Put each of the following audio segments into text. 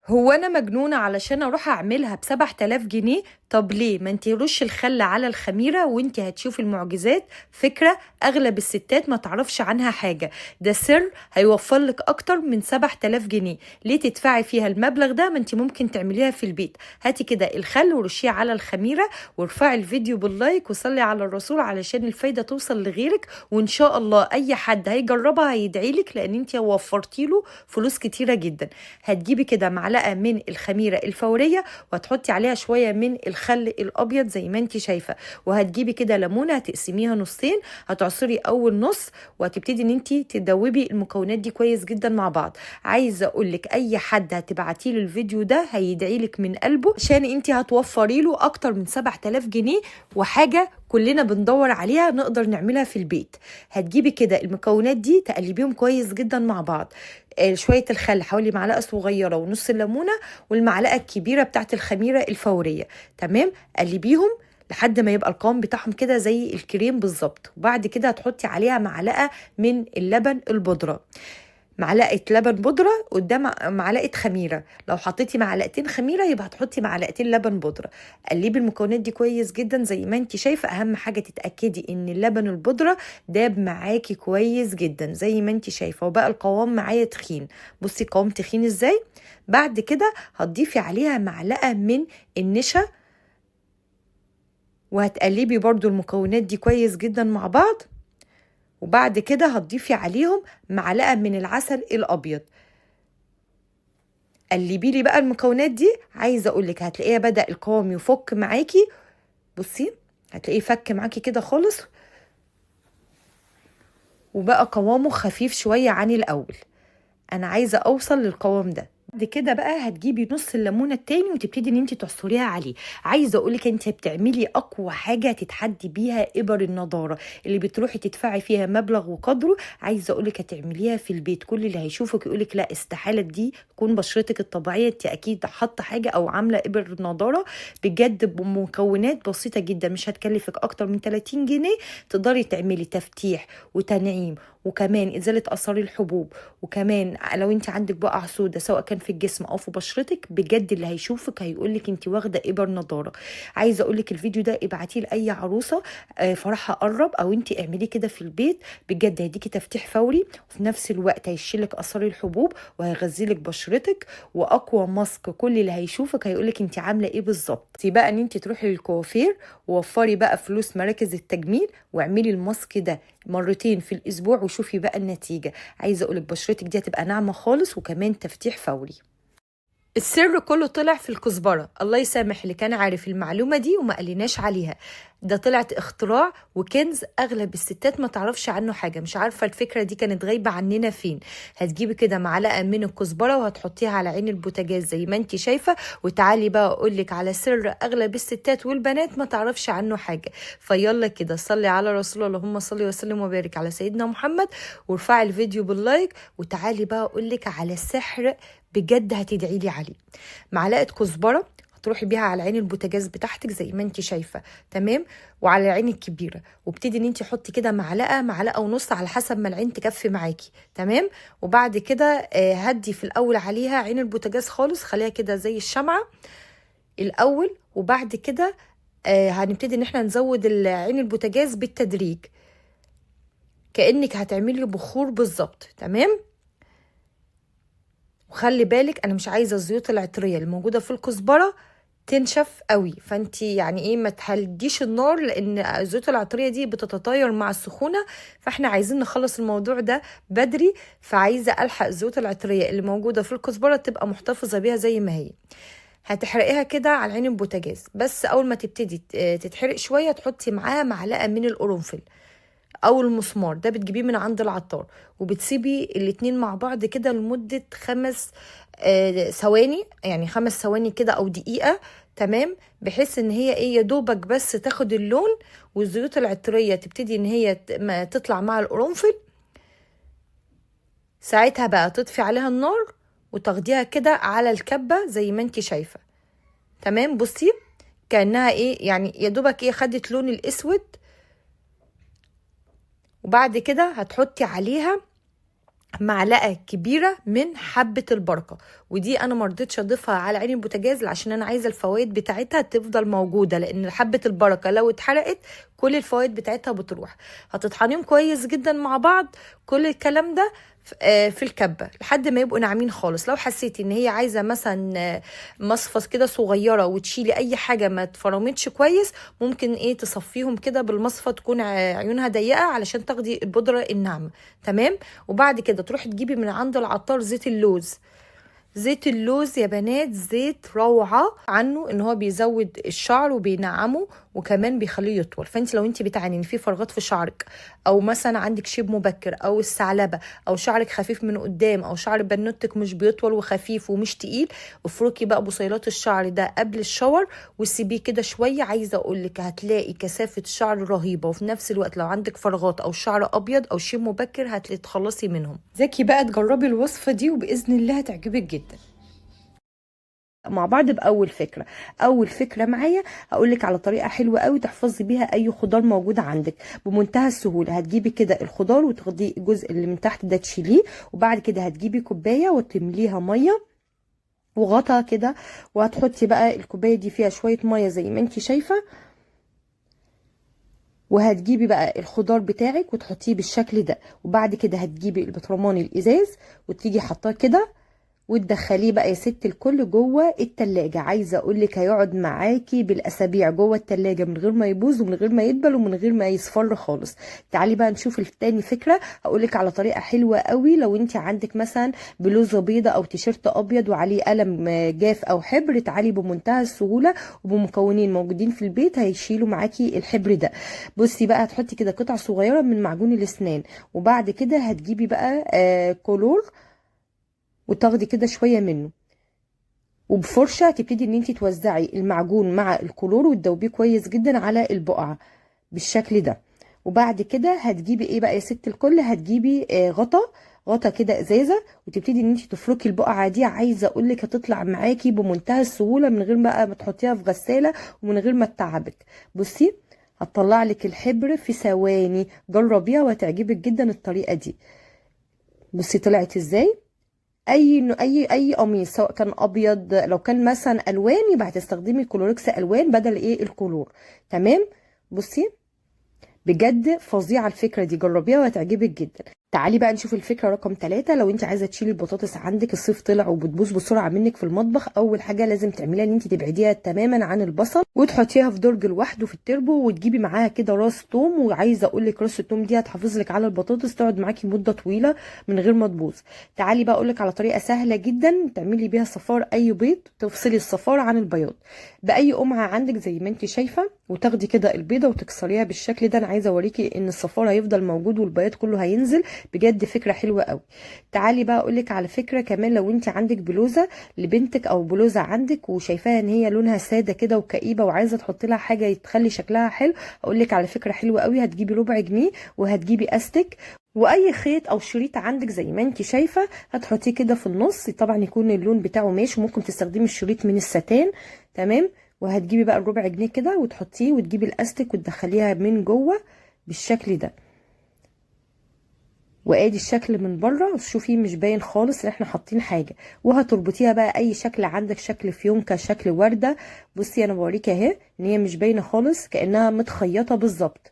هو انا مجنونه علشان اروح اعملها ب7000 جنيه؟ طب ليه ما انتي رش الخل على الخميره وانتي هتشوفي المعجزات. فكره اغلب الستات ما تعرفش عنها حاجه، ده سر هيوفر لك اكتر من 7000 جنيه. ليه تدفعي فيها المبلغ ده؟ ما انتي ممكن تعمليها في البيت. هاتي كده الخل ورشيه على الخميره وارفعي الفيديو باللايك وصلي على الرسول علشان الفايده توصل لغيرك، وان شاء الله اي حد هيجربها هيدعي لك لان انتي وفرتي له فلوس كتيره جدا. هتجيبي كده معلقه من الخميره الفوريه وهتحطي عليها شويه من الخل الابيض زي ما انت شايفه، وهتجيبي كده ليمونه هتقسميها نصين، هتعصري اول نص وهتبتدي ان انت تدوبي المكونات دي كويس جدا مع بعض. عايزه اقول لك اي حد هتبعتي له الفيديو ده هيدعي لك من قلبه عشان انت هتوفري له اكتر من 7000 جنيه، وحاجه كلنا بندور عليها نقدر نعملها في البيت. هتجيبي كده المكونات دي تقلبيهم كويس جدا مع بعض. شويه الخل حوالي معلقه صغيره ونص الليمونه والمعلقه الكبيره بتاعت الخميره الفوريه. تمام، قلبيهم لحد ما يبقى القوام بتاعهم كده زي الكريم بالظبط. وبعد كده هتحطي عليها معلقه من اللبن البودره، معلقه لبن بودره قدام معلقه خميره. لو حطيتي معلقتين خميره يبقى هتحطي معلقتين لبن بودره. قلبي المكونات دي كويس جدا زي ما انت شايفه. اهم حاجه تتاكدي ان اللبن البودره داب معاكي كويس جدا زي ما انت شايفه، وبقى القوام معايا تخين. بصي قوام تخين ازاي. بعد كده هتضيفي عليها معلقه من النشا وهتقلبي برضو المكونات دي كويس جدا مع بعض. وبعد كده هتضيفي عليهم معلقه من العسل الابيض. قلبي لي بقى المكونات دي. عايزه اقول لك هتلاقيها بدا القوام يفك معاكي. بصي هتلاقيه فك معاكي كده خالص وبقى قوامه خفيف شويه عن الاول. انا عايزه اوصل للقوام ده. بعد كده بقى هتجيبي نص الليمونه التاني وتبتدي ان انت تعصريها عليه. عايزه اقولك انت بتعملي اقوى حاجه تتحدي بيها ابر النضاره اللي بتروحي تدفعي فيها مبلغ وقدره. عايزه اقولك هتعمليها في البيت، كل اللي هيشوفك يقولك لا استحاله دي تكون بشرتك الطبيعيه، انت اكيد حاطه حاجه او عامله ابر نضاره. بجد بمكونات بسيطه جدا مش هتكلفك اكتر من 30 جنيه تقدري تعملي تفتيح وتنعيم وكمان ازاله اثار الحبوب، وكمان لو انت عندك بقع سودا سواء كان في الجسم او في بشرتك بجد اللي هيشوفك هيقولك انت واخده ابر نضاره. عايزه اقولك الفيديو ده ابعتيه لاي عروسه فرحها قرب، او انت اعمليه كده في البيت. بجد هيديكي تفتيح فوري وفي نفس الوقت هيشيلك اثار الحبوب وهيغذيلك بشرتك، واقوى ماسك كل اللي هيشوفك هيقولك انت عامله ايه بالظبط. بقى ان انت تروحي للكوافير ووفري بقى فلوس مراكز التجميل واعملي الماسك ده مرتين في الاسبوع وشوفي بقى النتيجه. عايزه اقولك بشرتك دي هتبقى ناعمه خالص وكمان تفتيح فوري. السر كله طلع في الكزبرة. الله يسامح اللي كان عارف المعلومة دي وما قاليناش عليها. ده طلعت اختراع وكنز اغلب الستات ما تعرفش عنه حاجة. مش عارفة الفكرة دي كانت غايبة عننا فين. هتجيبي كده معلقة من الكزبرة وهتحطيها على عين البوتاجاز زي ما انتي شايفة. وتعالي بقى اقولك على سر اغلب الستات والبنات ما تعرفش عنه حاجة. فيلا كده صلي على رسول الله، اللهم صلي وسلم وبارك على سيدنا محمد، وارفعي الفيديو باللايك. وتعالي بقى اقولك على سحر بجد هتدعي لي عليه. معلقه كزبره هتروحي بيها على عين البوتاجاز بتاعتك زي ما انت شايفه. تمام، وعلى العين الكبيره، وابتدي ان انت حطي كده معلقه ونص على حسب ما العين تكفي معاكي. تمام، وبعد كده هدي في الاول عليها عين البوتاجاز خالص، خليها كده زي الشمعه الاول. وبعد كده هنبتدي ان احنا نزود عين البوتاجاز بالتدريج كانك هتعملي بخور بالظبط. تمام، وخلي بالك انا مش عايزه الزيوت العطريه اللي موجوده في الكزبره تنشف قوي، فانت يعني ايه ما تهديش النار لان الزيوت العطريه دي بتتطاير مع السخونه، فاحنا عايزين نخلص الموضوع ده بدري. فعايزه الحق الزيوت العطريه اللي موجوده في الكزبره تبقى محتفظه بيها زي ما هي. هتحرقيها كده على عين البوتاجاز، بس اول ما تبتدي تتحرق شويه تحطي معاها معلقه من القرنفل او المسمار، ده بتجيبيه من عند العطار، وبتسيبي الاتنين مع بعض كده لمدة 5 ثواني، يعني 5 ثواني كده او دقيقة. تمام، بحيث ان هي ايه يا دوبك بس تاخد اللون والزيوت العطرية تبتدي ان هي تطلع مع القرنفل. ساعتها بقى تطفي عليها النار وتاخديها كده على الكبة زي ما انتي شايفة. تمام، بصي كأنها ايه يعني يا دوبك ايه خدت لون الاسود. وبعد كده هتحطي عليها معلقه كبيره من حبه البركه، ودي انا مرضتش اضيفها على عين البوتاجاز عشان انا عايزه الفوائد بتاعتها تفضل موجوده، لان حبه البركه لو اتحرقت كل الفوائد بتاعتها بتروح. هتطحنيهم كويس جدا مع بعض، كل الكلام ده في الكبه لحد ما يبقوا ناعمين خالص. لو حسيتي ان هي عايزه مثلا مصفص كده صغيره وتشيلي اي حاجه ما اتفرمتش كويس، ممكن تصفيهم كده بالمصفى، تكون عيونها ضيقه علشان تاخدي البودره الناعمه. تمام. وبعد كده تروحي تجيبي من عند العطار زيت اللوز. زيت اللوز يا بنات زيت روعة عنه، ان هو بيزود الشعر وبينعمه وكمان بيخليه يطول. فانت لو انت بتعاني ان في فراغات في شعرك، او مثلا عندك شيب مبكر او الثعلبة، او شعرك خفيف من قدام، او شعر بنوتك مش بيطول وخفيف ومش تقيل، افركي بقى بصيلات الشعر ده قبل الشاور وسيبيه كده شوية. عايزة اقولك هتلاقي كثافة شعر رهيبة، وفي نفس الوقت لو عندك فراغات او شعر ابيض او شيب مبكر هتتخلصي منهم. زكي بقى تجربي الوصفة دي وبإذن الله هتعجبك جدا. مع بعض باول فكره. اول فكره معايا هقول لك على طريقه حلوه قوي تحفظي بيها اي خضار موجود عندك بمنتهى السهوله. هتجيبي كده الخضار وتاخدي الجزء اللي من تحت ده تشيليه، وبعد كده هتجيبي كوبايه وتمليها ميه وغطا كده، وهتحطي بقى الكوبايه دي فيها شويه ميه زي ما انت شايفه، وهتجيبي بقى الخضار بتاعك وتحطيه بالشكل ده. وبعد كده هتجيبي البطرمان الازاز وتيجي حاطاه كده وتدخليه بقى يا ست الكل جوه التلاجة. عايزه اقول لك هيقعد معاكي بالاسابيع جوه التلاجة من غير ما يبوظ ومن غير ما يدبل ومن غير ما يصفر خالص. تعالي بقى نشوف التاني فكره. هقول لك على طريقه حلوه قوي. لو انت عندك مثلا بلوزه بيضه او تيشيرت ابيض وعليه قلم جاف او حبر، تعالي بمنتهى السهوله وبمكونين موجودين في البيت هيشيلوا معاكي الحبر ده. بصي بقى هتحطي كده قطعه صغيره من معجون الاسنان، وبعد كده هتجيبي بقى كولور وتاخدي كده شويه منه، وبفرشه هتبتدي ان انت توزعي المعجون مع الكلور وتدوبيه كويس جدا على البقعه بالشكل ده. وبعد كده هتجيبي ايه بقى يا ست الكل، هتجيبي غطا كده ازازه وتبتدي ان انت تفركي البقعه دي. عايزه اقول لك هتطلع معاكي بمنتهى السهوله من غير بقى ما تحطيها في غساله ومن غير ما تتعبك. بصي هتطلع لك الحبر في ثواني، جربيها وهتعجبك جدا الطريقه دي. بصي طلعت ازاي. اي قميص سواء كان ابيض، لو كان مثلا الوان يبقى هتستخدمي كلوركس الوان بدل الكلور. تمام. بصي بجد فظيعه الفكره دي، جربيها وهتعجبك جدا. تعالي بقى نشوف الفكره رقم 3. لو انت عايزه تشيلي البطاطس عندك، الصيف طلع وبتبوظ بسرعه منك في المطبخ، اول حاجه لازم تعمليها ان انت تبعديها تماما عن البصل وتحطيها في درج لوحده في التربو، وتجيبي معاها كده راس توم. وعايزه اقول لك راس التوم دي هتحافظ لك على البطاطس تقعد معاكي مده طويله من غير ما تبوظ. تعالي بقى اقول لك على طريقه سهله جدا تعملي بيها صفار اي بيض، تفصلي الصفار عن البياض باي قمعه عندك زي ما انت شايفه، وتاخدي كده البيضه وتكسريها بالشكل ده. انا عايزه اوريكي ان الصفار هيفضل موجود والبياض كله هينزل. بجد فكره حلوه قوي. تعالي بقى اقولك على فكره كمان. لو انت عندك بلوزه لبنتك او بلوزه عندك وشايفاها ان هي لونها ساده كده وكئيبه وعايزه تحطي لها حاجه تخلي شكلها حلو، اقولك على فكره حلوه قوي. هتجيبي ربع جنيه وهتجيبي استك واي خيط او شريط عندك زي ما انت شايفه، هتحطيه كده في النص، طبعا يكون اللون بتاعه ماشي، وممكن تستخدمي الشريط من الستان. تمام. وهتجيبي بقى الربع جنيه كده وتحطيه وتجيبي الاستك وتدخليها من جوه بالشكل ده. وادي الشكل من بره، شوفي مش باين خالص ان احنا حاطين حاجه. وهتربطيها بقى اي شكل عندك، شكل فيونكه، شكل ورده. بصي انا بوريكي اهي ان هي مش باينه خالص، كانها متخيطه بالظبط.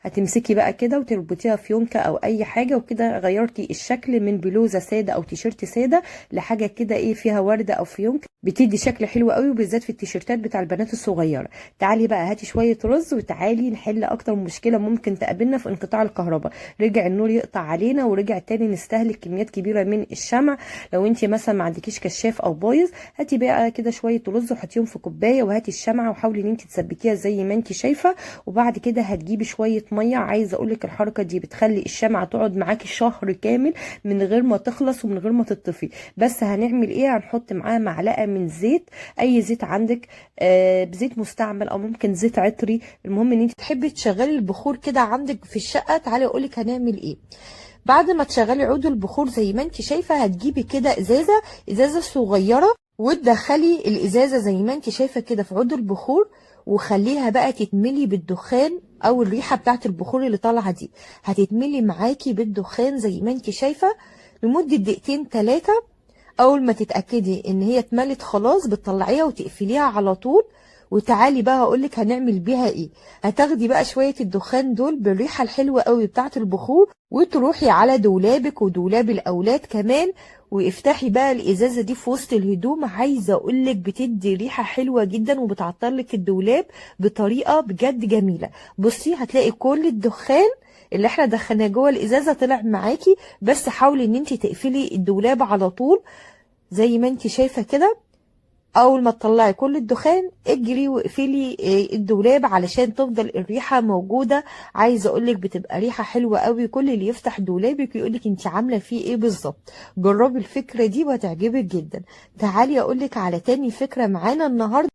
هتمسكي بقى كده وتربطيها في يونكه او اي حاجه، وكده غيرتي الشكل من بلوزه ساده او تيشيرت ساده لحاجه كده فيها ورده او فيونكه، بتدي شكل حلو قوي وبالذات في التيشيرتات بتاع البنات الصغيره. تعالي بقى هاتي شويه رز وتعالي نحل اكتر مشكله ممكن تقابلنا في انقطاع الكهرباء. رجع النور يقطع علينا ورجع تاني نستهلك كميات كبيره من الشمع. لو انت مثلا ما عندكيش كشاف او بايظ، هاتي بقى كده شويه رز وحطيهم في كوبايه وهاتي الشمعه وحاولي ان انت تثبتيها زي ما انت شايفه. وبعد كده هتجيبي شويه ميه. عايزه اقولك الحركه دي بتخلي الشمعه تقعد معاكي شهر كامل من غير ما تخلص ومن غير ما تطفي. بس هنعمل ايه؟ هنحط معاها معلقه من زيت، اي زيت عندك، بزيت مستعمل او ممكن زيت عطري. المهم ان انت تحبي تشغلي البخور كده عندك في الشقه. تعالي اقولك هنعمل ايه. بعد ما تشغلي عود البخور زي ما انت شايفه، هتجيبي كده ازازه صغيره وتدخلي الازازه زي ما انت شايفه كده في عود البخور، وخليها بقى تتملي بالدخان او الريحه بتاعت البخور اللي طالعه دي، هتتملي معاكي بالدخان زي ما انت شايفه. لمدة دقيقتين 3. اول ما تتأكدي ان هي اتملت خلاص بتطلعيها وتقفليها على طول. وتعالي بقى هقولك هنعمل بيها ايه. هتاخدي بقى شوية الدخان دول بالريحة الحلوة قوي بتاعة البخور، وتروحي على دولابك ودولاب الاولاد كمان، وافتحي بقى الازازة دي في وسط الهدوم. عايزة اقولك بتدي ريحة حلوة جدا وبتعطرلك الدولاب بطريقة بجد جميلة. بصي هتلاقي كل الدخان اللي احنا دخلناه جوه الازازة طلع معاكي. بس حاولي ان انت تقفلي الدولاب على طول زي ما انت شايفة كده. اول ما تطلعي كل الدخان اجري واقفلي الدولاب علشان تفضل الريحة موجودة. عايزة اقولك بتبقى ريحة حلوة قوي، كل اللي يفتح دولابك يقولك انت عاملة فيه ايه بالظبط. جربي الفكرة دي وهتعجبك جدا. تعالي اقولك على تاني فكرة معانا النهاردة.